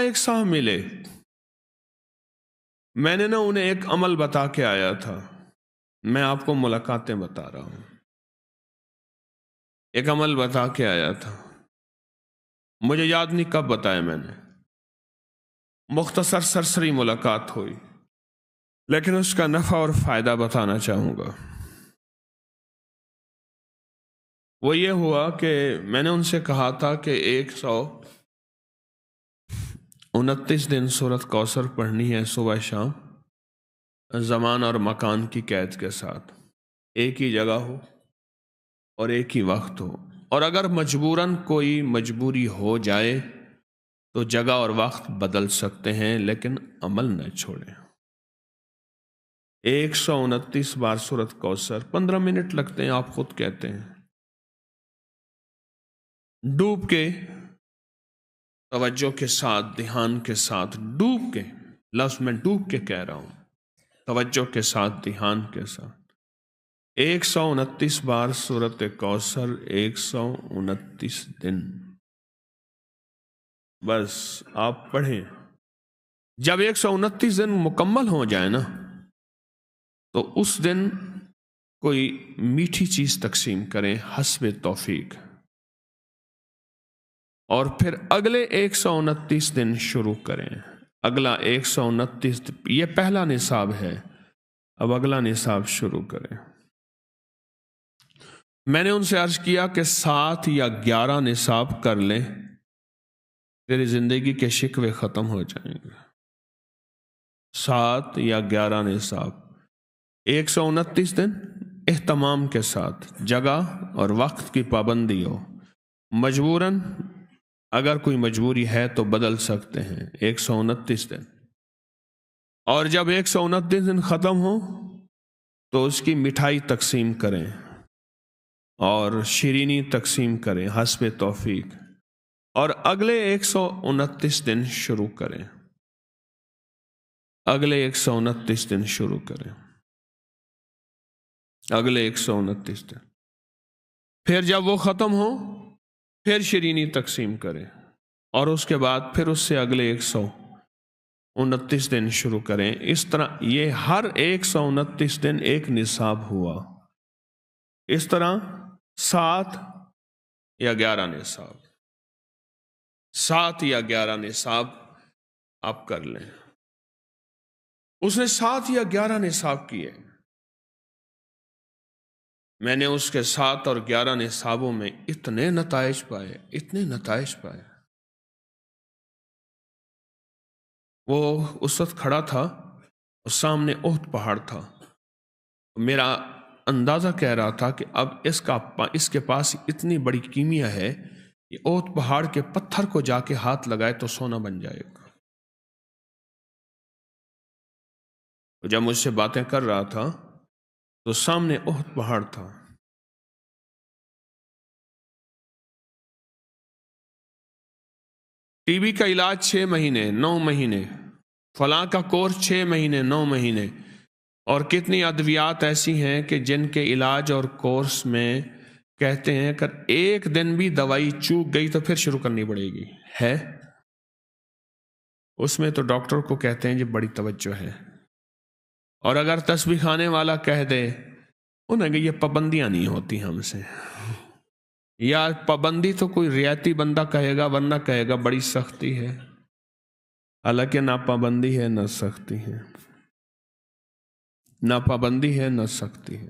ایک صاحب ملے، میں نے نا انہیں ایک عمل بتا کے آیا تھا، میں آپ کو ملاقاتیں بتا رہا ہوں، ایک عمل بتا کے آیا تھا، مجھے یاد نہیں کب بتایا میں نے، مختصر سرسری ملاقات ہوئی، لیکن اس کا نفع اور فائدہ بتانا چاہوں گا۔ وہ یہ ہوا کہ میں نے ان سے کہا تھا کہ 129 دن سورۃ کوثر پڑھنی ہے صبح شام، زمان اور مکان کی قید کے ساتھ، ایک ہی جگہ ہو اور ایک ہی وقت ہو، اور اگر مجبوراً کوئی مجبوری ہو جائے تو جگہ اور وقت بدل سکتے ہیں، لیکن عمل نہ چھوڑیں۔ 129 بار سورۃ کوثر، 15 منٹ لگتے ہیں، آپ خود کہتے ہیں، ڈوب کے، توجہ کے ساتھ، دھیان کے ساتھ، ڈوب کے، لفظ میں ڈوب کے کہہ رہا ہوں، توجہ کے ساتھ، دھیان کے ساتھ، 129 بار سورۃ کوثر، 129 دن، بس آپ پڑھیں۔ جب 129 دن مکمل ہو جائے نا تو اس دن کوئی میٹھی چیز تقسیم کریں حسب توفیق، اور پھر اگلے 129 دن شروع کریں، اگلا 129، یہ پہلا نصاب ہے، اب اگلا نصاب شروع کریں۔ میں نے ان سے عرض کیا کہ 7 یا 11 نصاب کر لیں، تیری زندگی کے شکوے ختم ہو جائیں گے۔ 7 یا 11 نصاب، 129 دن اہتمام کے ساتھ، جگہ اور وقت کی پابندی ہو، مجبوراً اگر کوئی مجبوری ہے تو بدل سکتے ہیں، 129 دن، اور جب 129 دن ختم ہو تو اس کی مٹھائی تقسیم کریں اور شیرینی تقسیم کریں حسب توفیق، اور اگلے 129 دن شروع کریں، اگلے 129 دن شروع کریں، اگلے 129 دن، پھر جب وہ ختم ہو پھر شیرینی تقسیم کریں، اور اس کے بعد پھر اس سے اگلے 129 دن شروع کریں۔ اس طرح یہ ہر 129 دن ایک نصاب ہوا، اس طرح 7 یا 11 نصاب، 7 یا 11 نصاب آپ کر لیں۔ اس نے 7 یا 11 نصاب کیے، میں نے اس کے 7 اور 11 نصابوں میں اتنے نتائج پائے، اتنے نتائج پائے۔ وہ اس وقت کھڑا تھا اور سامنے احد پہاڑ تھا، میرا اندازہ کہہ رہا تھا کہ اب اس کے پاس اتنی بڑی کیمیا ہے کہ احد پہاڑ کے پتھر کو جا کے ہاتھ لگائے تو سونا بن جائے گا۔ جب مجھ سے باتیں کر رہا تھا تو سامنے احد پہاڑ تھا، ٹی بی کا علاج 6 مہینے 9 مہینے، فلاں کا کورس 6 مہینے 9 مہینے، اور کتنی ادویات ایسی ہیں کہ جن کے علاج اور کورس میں کہتے ہیں کہ ایک دن بھی دوائی چوک گئی تو پھر شروع کرنی پڑے گی، ہے اس میں تو ڈاکٹر کو کہتے ہیں جی بڑی توجہ ہے، اور اگر تسبیح خانے والا کہہ دے انہیں کہ یہ پابندیاں نہیں ہوتی ہم سے، یا پابندی تو کوئی رعایتی بندہ کہے گا، ورنہ کہے گا بڑی سختی ہے، حالانکہ نہ پابندی ہے نہ سختی ہے، نہ پابندی ہے نہ سختی ہے۔